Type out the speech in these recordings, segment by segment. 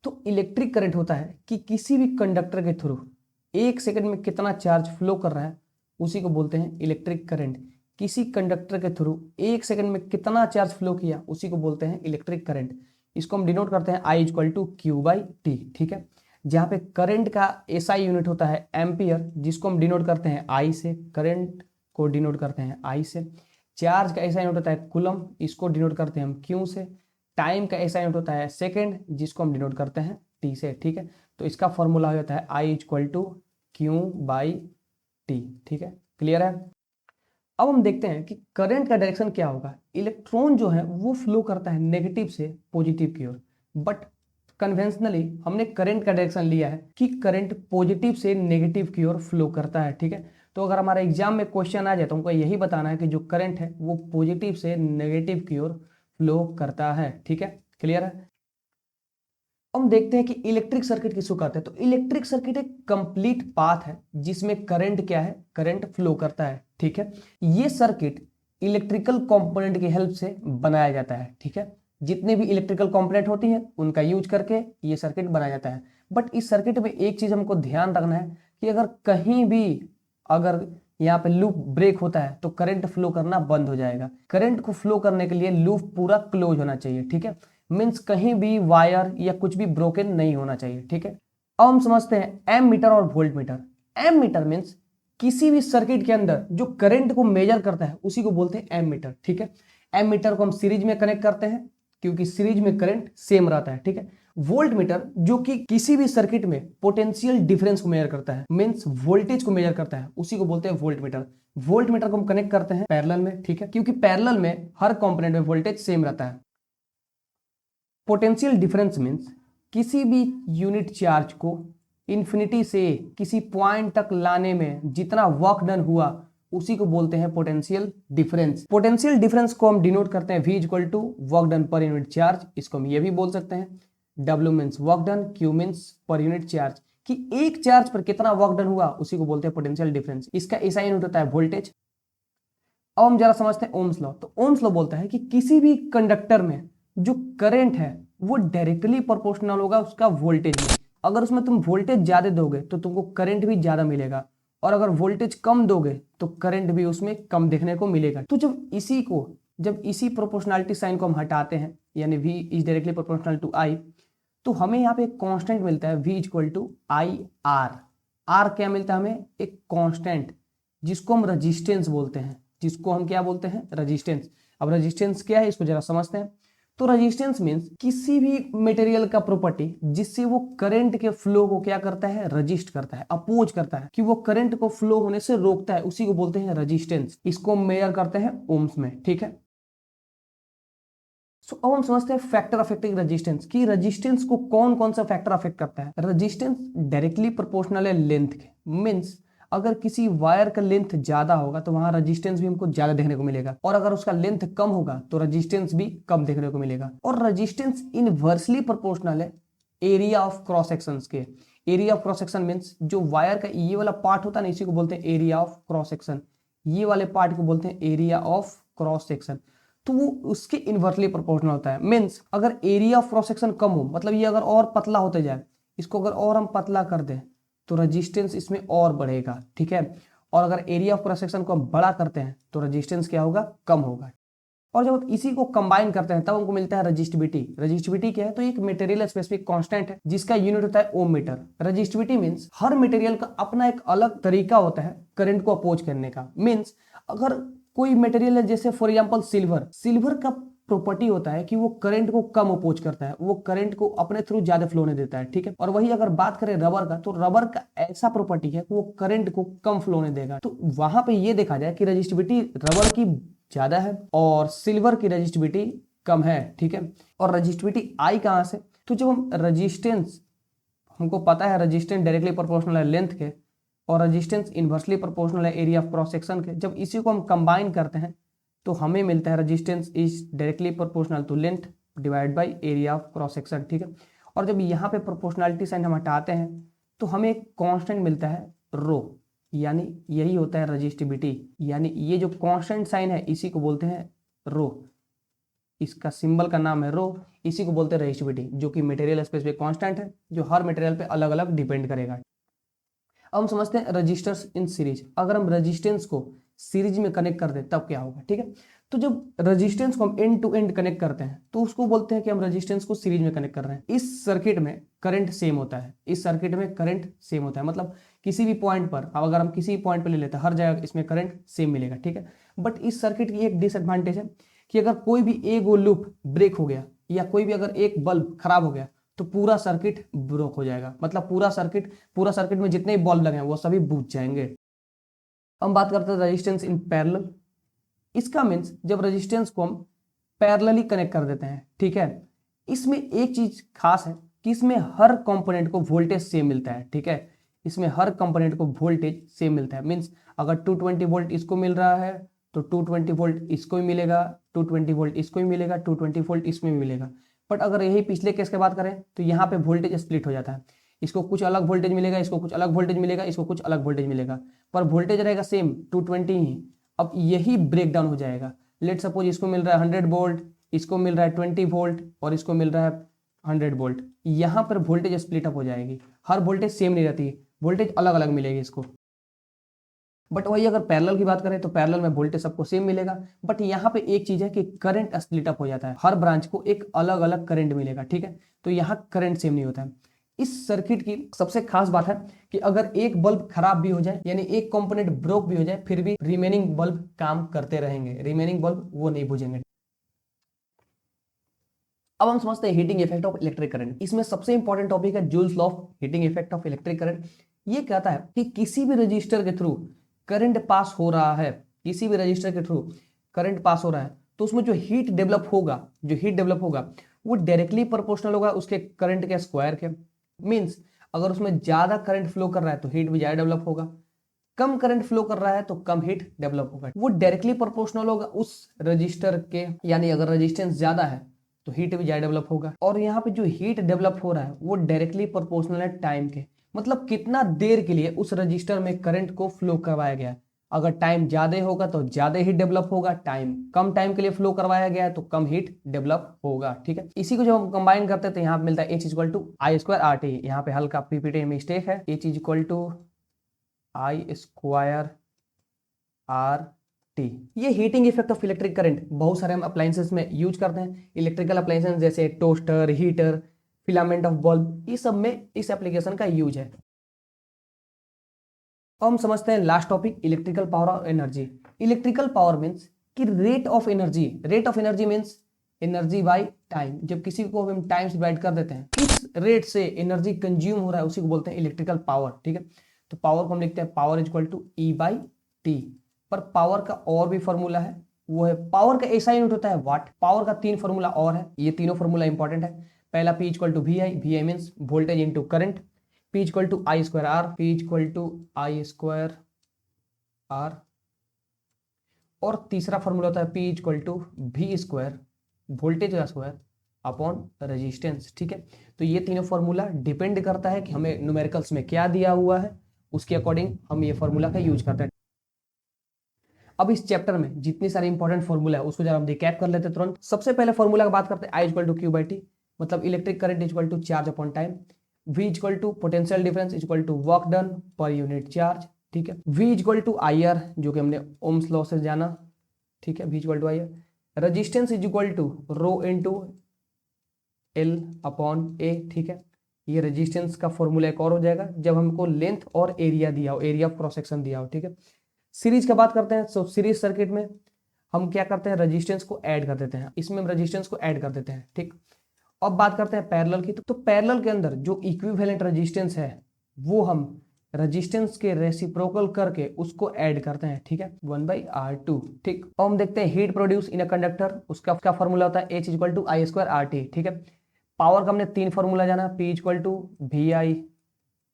तो electric current होता है कि किसी भी कंडक्टर के थ्रू 1 सेकंड में कितना चार्ज फ्लो कर रहा है उसी को बोलते हैं इलेक्ट्रिक करंट। किसी कंडक्टर के थ्रू 1 सेकंड में कितना चार्ज फ्लो किया उसी को बोलते हैं इलेक्ट्रिक करंट। इसको हम डिनोट करते हैं I = Q/T। ठीक है, जहाँ पे करंट का SI यूनिट होता है एम्पियर, जिसको हम डिनोट करते हैं I से। करंट को डिनोट करते हैं I से। चार्ज का SI यूनिट होता है कूलम, इसको डिनोट करते हैं हम Q से। टाइम का SI यूनिट होता है सेकेंड, जिसको हम डिनोट करते हैं T से। ठीक है, तो इसका फॉर्मूला हो जाता है I = Q/T। ठीक है, क्लियर है। अब हम देखते हैं कि करंट का डायरेक्शन क्या होगा। इलेक्ट्रॉन जो है वो फ्लो करता है नेगेटिव से पॉजिटिव की ओर, बट कन्वेंशनली हमने करंट का डायरेक्शन लिया है कि करंट पॉजिटिव से नेगेटिव की ओर फ्लो करता है। ठीक है, तो अगर हमारे एग्जाम में क्वेश्चन आ जाए तो हमको यही बताना है कि जो करंट है वो पॉजिटिव से नेगेटिव की ओर फ्लो करता है। ठीक है, क्लियर है। हम देखते हैं कि इलेक्ट्रिक सर्किट किसको कहते हैं। तो इलेक्ट्रिक सर्किट एक कंप्लीट पाथ है जिसमें करंट क्या है, करंट फ्लो करता है। ठीक है, ये सर्किट इलेक्ट्रिकल कंपोनेंट की हेल्प से बनाया जाता है। ठीक है, जितने भी इलेक्ट्रिकल कंपोनेंट होती हैं उनका यूज करके ये सर्किट बनाया जाता है। बट इस सर्किट में एक चीज हमको ध्यान रखना है कि अगर कहीं भी अगर यहाँ पे लूप ब्रेक होता है तो करंट फ्लो करना बंद हो जाएगा। करंट को फ्लो करने के लिए लूप पूरा क्लोज होना चाहिए। ठीक है, मीन्स कहीं भी वायर या कुछ भी ब्रोकन नहीं होना चाहिए। ठीक है, अब हम समझते हैं एम मीटर और voltmeter. Ammeter means किसी भी सर्किट के अंदर जो करंट को मेजर करता है उसी को बोलते हैं एम मीटर। ठीक है, एम मीटर को हम सीरीज में कनेक्ट करते हैं क्योंकि सीरीज में करंट सेम रहता है। ठीक है, वोल्ट मीटर जो कि किसी भी सर्किट में पोटेंशियल डिफरेंस को मेजर करता है, मीन्स वोल्टेज को मेजर करता है, उसी को बोलते हैं वोल्ट मीटर। वोल्ट मीटर को हम कनेक्ट करते हैं पैरेलल में। ठीक है, क्योंकि पैरेलल में हर कंपोनेंट में वोल्टेज सेम रहता है। पोटेंशियल डिफरेंस मीन्स किसी भी यूनिट चार्ज को इन्फिनिटी से किसी पॉइंट तक लाने में जितना वर्क डन हुआ उसी को बोलते हैं पोटेंशियल डिफरेंस। पोटेंशियल डिफरेंस को हम डिनोट करते हैं V = वर्क डन पर यूनिट चार्ज। इसको हम ये भी बोल सकते हैं W means work done, Q means पर यूनिट चार्ज, कि एक चार्ज पर कितना वर्क डन हुआ उसी को बोलते हैं पोटेंशियल डिफरेंस। इसका SI यूनिट होता है वोल्टेज। अब हम जरा समझते हैं ओम्स लॉ। तो ओम्स लॉ बोलता है कि किसी भी कंडक्टर में जो करंट है वो डायरेक्टली प्रोपोर्शनल होगा उसका वोल्टेज में। अगर उसमें तुम वोल्टेज ज्यादा दोगे तो तुमको करंट भी ज्यादा मिलेगा, और अगर वोल्टेज कम दोगे तो करंट भी उसमें कम देखने को मिलेगा। तो जब इसी प्रोपोर्शनलिटी साइन को हम हटाते हैं, यानी V is directly proportional to I, तो हमें यहाँ पे एक कांस्टेंट मिलता है V = IR। R क्या मिलता है हमें, एक कांस्टेंट जिसको हम रेजिस्टेंस बोलते हैं, जिसको हम क्या बोलते हैं, रेजिस्टेंस। अब रेजिस्टेंस क्या है इसको जरा समझते हैं। तो रेजिस्टेंस मींस किसी भी मटेरियल का प्रॉपर्टी जिससे वो करंट के फ्लो को क्या करता है, रजिस्ट करता है, अपोज करता है, कि वो करंट को फ्लो होने से रोकता है, उसी को बोलते हैं रेजिस्टेंस। इसको मेजर करते हैं ओम्स में। ठीक है, सो अब हम समझते हैं फैक्टर अफेक्टिंग रेजिस्टेंस, कि रेजिस्टेंस को कौन कौन सा फैक्टर अफेक्ट करता है। रेजिस्टेंस डायरेक्टली प्रोपोर्शनल है लेंथ के, मींस अगर किसी वायर का लेंथ ज्यादा होगा तो वहां रेजिस्टेंस भी हमको ज्यादा देखने को मिलेगा, और अगर उसका लेंथ कम होगा तो रेजिस्टेंस भी कम देखने को मिलेगा। और रेजिस्टेंस इनवर्सली प्रोपोर्शनल है एरिया ऑफ क्रॉस सेक्शन के। Area of cross section means जो वायर का ये वाला पार्ट होता है ना, इसी को बोलते हैं एरिया ऑफ क्रॉस सेक्शन। ये वाले पार्ट को बोलते हैं एरिया ऑफ क्रॉस सेक्शन। तो वो उसके इनवर्सली प्रोपोर्शनल होता है। मींस अगर एरिया ऑफ क्रॉस सेक्शन कम हो, मतलब ये अगर और पतला होते जाए, इसको अगर और हम पतला कर दें तो रेजिस्टेंस इसमें और बढ़ेगा। ठीक है, और अगर एरिया ऑफ क्रॉस सेक्शन को हम बड़ा करते हैं तो रेजिस्टेंस क्या होगा, कम होगा। और जब इसी को कंबाइन करते हैं तब हमको मिलता है रजिस्टिविटी। रजिस्टिविटी क्या है, तो एक मटेरियल स्पेसिफिक कांस्टेंट है जिसका यूनिट होता है ओम मीटर। रजिस्टिविटी मींस हर मटेरियल का अपना एक अलग तरीका होता है करंट को अपोज करने का। मींस अगर कोई मटेरियल है, जैसे फॉर एग्जांपल सिल्वर का प्रॉपर्टी होता है कि वो करंट को कम अपोज करता है, वो करंट को अपने थ्रू ज्यादा फ्लो होने देता है। ठीक है, और वही अगर बात करें रबर का, तो रबर का ऐसा प्रॉपर्टी है कि वो करंट को कम फ्लो होने देगा। तो वहां पे ये देखा जाए कि रजिस्टिविटी रबर की ज्यादा है और सिल्वर की रजिस्टिविटी कम है। ठीक है, और रजिस्टिविटी आई कहां से, तो जब हम रजिस्टेंस, हमको पता है रजिस्टेंस डायरेक्टली प्रोपोर्शनल है लेंथ के, और रजिस्टेंस इनवर्सली प्रोपोर्शनल है एरिया ऑफ क्रॉस सेक्शन के। जब इसी को हम कंबाइन करते हैं तो हमें मिलता है resistance is directly proportional to length divide by area of cross section. ठीक है, और जब यहाँ पे प्रोपोर्शनलिटी साइन हम हटाते हैं तो हमें एक कांस्टेंट मिलता है रो, यानी यही होता है रजिस्टिविटी। यानी ये जो कांस्टेंट साइन है इसी को बोलते हैं रो। इसका सिंबल का नाम है रो, इसी को बोलते हैं रेजिस्टिविटी, जो कि मटेरियल स्पेसिफिक कांस्टेंट है, जो हर मटेरियल पे अलग अलग डिपेंड करेगा। अब हम समझते हैं रजिस्टर्स इन सीरीज। अगर हम रेजिस्टेंस को सीरीज में कनेक्ट कर दें तब क्या होगा, ठीक है। तो जब रेजिस्टेंस को हम एंड टू एंड कनेक्ट करते हैं तो उसको बोलते हैं कि हम रेजिस्टेंस को सीरीज में कनेक्ट कर रहे हैं। इस सर्किट में करंट सेम होता है, इस सर्किट में करंट सेम होता है, मतलब किसी भी पॉइंट पर, अब अगर हम किसी भी पॉइंट पर ले लेते हैं हर जगह इसमें करंट सेम मिलेगा, ठीक है। बट इस सर्किट की एक डिसएडवांटेज है कि अगर कोई भी एक वो लूप ब्रेक हो गया या कोई भी अगर एक बल्ब खराब हो गया तो पूरा सर्किट ब्रेक हो जाएगा, मतलब पूरा सर्किट में जितने बल्ब लगे हैं वो सभी बुझ जाएंगे। हम बात करते हैं रेजिस्टेंस इन पैरेलल। इसका मीन्स जब रेजिस्टेंस को हम पैरेलली कनेक्ट कर देते हैं, ठीक है, इसमें एक चीज खास है कि इसमें हर कंपोनेंट को वोल्टेज सेम मिलता है, ठीक है। इसमें हर कंपोनेंट को वोल्टेज सेम मिलता है। मीन्स अगर 220 वोल्ट इसको मिल रहा है तो 220 वोल्ट इसको ही मिलेगा, 220 वोल्ट इसको ही मिलेगा, 220 वोल्ट इसमें भी मिलेगा। बट अगर यही पिछले केस की बात करें तो यहाँ पे वोल्टेज स्प्लिट हो जाता है, इसको कुछ अलग वोल्टेज मिलेगा, इसको कुछ अलग वोल्टेज मिलेगा, इसको कुछ अलग वोल्टेज मिलेगा, पर वोल्टेज रहेगा सेम 220 ही। अब यही ब्रेक डाउन हो जाएगा। लेट सपोज इसको मिल रहा है 100 वोल्ट, इसको मिल रहा है 20 वोल्ट और इसको मिल रहा है 100 वोल्ट। यहाँ पर वोल्टेज स्प्लिट अप हो जाएगी, हर वोल्टेज सेम नहीं रहती, वोल्टेज अलग अलग मिलेगी इसको। बट वही अगर पैरेलल की बात करें तो पैरेलल में वोल्टेज सबको सेम मिलेगा। बट यहाँ पे एक चीज है कि करंट स्प्लिट अप हो जाता है, हर ब्रांच को एक अलग अलग करंट मिलेगा, ठीक है। तो यहाँ करंट सेम नहीं होता है। इस सर्किट की सबसे खास बात है कि अगर एक बल्ब खराब भी हो जाए, यानी एक कंपोनेंट ब्रोक भी हो जाए, फिर भी रिमेनिंग बल्ब काम करते रहेंगे, रिमेनिंग बल्ब वो नहीं बुझेंगे। अब हम समझते हैं heating effect of electric current. इसमें सबसे इंपॉर्टेंट टॉपिक है joules law of heating effect of electric current. ये कहता है कि किसी भी रजिस्टर के थ्रू करंट पास हो रहा है, किसी भी रजिस्टर के थ्रू करंट पास हो रहा है तो उसमें जो हीट डेवलप होगा वो डायरेक्टली प्रोपोर्शनल होगा उसके करंट के स्क्वायर के। मींस अगर उसमें ज्यादा करंट फ्लो कर रहा है तो हीट भी ज्यादा डेवलप होगा, कम करंट फ्लो कर रहा है तो कम हीट डेवलप होगा। वो डायरेक्टली प्रोपोर्शनल होगा उस रजिस्टर के, यानी अगर रेजिस्टेंस ज्यादा है तो हीट भी ज्यादा डेवलप होगा। और यहाँ पे जो हीट डेवलप हो रहा है वो डायरेक्टली प्रोपोर्शनल है टाइम के, मतलब कितना देर के लिए उस रजिस्टर में करंट को फ्लो करवाया गया है। अगर टाइम ज्यादा होगा तो ज्यादा हीट डेवलप होगा, टाइम कम टाइम के लिए फ्लो करवाया गया है तो कम हीट डेवलप होगा, ठीक है। इसी को जब हम कंबाइन करते हैं तो यहाँ पे मिलता है H equal to I square R T. यहाँ पे हल्का पीपीटी मिस्टेक है, H equal to I square R T. ये heating effect of electric current बहुत सारे हम अप्लायंसेस में यूज करते हैं। इलेक्ट्रिकल अप्लायंसेस जैसे toaster, heater, filament of bulb, ये सब में इस एप्लीकेशन का यूज है। अब हम समझते हैं लास्ट टॉपिक इलेक्ट्रिकल पावर और एनर्जी। इलेक्ट्रिकल पावर मीन्स कि rate of energy means energy by time. जब किसी को हम टाइम से डिवाइड कर देते हैं किस रेट से एनर्जी कंज्यूम हो रहा है उसी को बोलते हैं इलेक्ट्रिकल पावर, ठीक है। तो पावर को हम लिखते हैं power equal to E by T. पर पावर का और भी फॉर्मूला है, वो है पावर का ऐसा यूनिट होता है वाट। पावर का 3 फॉर्मूला और है, ये तीनों फॉर्मूला इंपॉर्टेंट है। पहला P equal to V I means voltage into current, P equal to I square R, P equal to I square R. और तीसरा फॉर्मूला होता है P equal to V square, voltage का स्क्वायर अपॉन रेजिस्टेंस, ठीक है। तो ये तीनों फॉर्मूला डिपेंड करता है कि हमें न्यूमेरिकल्स में क्या दिया हुआ है, उसके अकॉर्डिंग हम ये फॉर्मूला का यूज करते हैं। अब इस चैप्टर में जितनी सारी इंपॉर्टेंट फॉर्मूला है उसको जरा हम रिकैप कर लेते हैं तुरंत। सबसे पहले फॉर्मूला की बात करते हैं, I equal to Q by T, मतलब electric current equal to charge upon time. V equal to potential difference equal to work done पर यूनिट चार्ज, ठीक है। V equal to I R, जो कि हमने ओम्स लॉ से जाना, ठीक है। V equal to I R. Resistance is equal to rho into L upon A, ठीक है। ये रेजिस्टेंस का फॉर्मूला एक और हो जाएगा जब हमको लेंथ और एरिया दिया हो, एरिया ऑफ क्रॉस सेक्शन दिया हो, ठीक है। सीरीज का बात करते हैं, सो सीरीज सर्किट में हम क्या करते हैं, रेजिस्टेंस को ऐड कर देते हैं, इसमें हम रेजिस्टेंस को ऐड कर देते हैं, ठीक। अब बात करते हैं पैरेलल की, तो पैरेलल के अंदर जो इक्विवेलेंट रेजिस्टेंस है वो हम रेजिस्टेंस के रेसिप्रोकल करके उसको ऐड करते हैं, ठीक है, 1/R2, ठीक। अब हम देखते हैं heat produce in a conductor, उसका फॉर्मूला होता है H equal to I square R T, ठीक है। पावर का हमने 3 फॉर्मूला जाना, P equal to V I,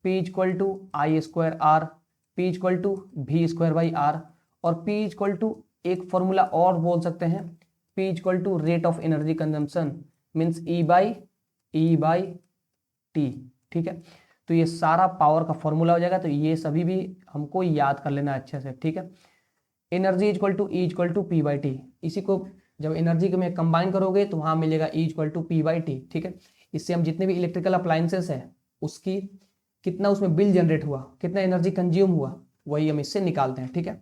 P equal to I square R, P equal to V square by R, और P equal to एक formula और बोल सकते हैं, P equal to rate of energy consumption means E by T, ठीक है। तो ये सारा पावर का फॉर्मूला हो जाएगा, तो ये सभी भी हमको याद कर लेना अच्छे से, ठीक है। Energy equal to E equal to P by T, इसी को जब एनर्जी को में कंबाइन करोगे तो वहां मिलेगा E इक्वल टू P/T। ठीक है, इससे हम जितने भी इलेक्ट्रिकल अप्लायंसेस है उसकी कितना उसमें बिल जनरेट हुआ, कितना एनर्जी कंज्यूम हुआ, वही हम इससे निकालते हैं। ठीक है।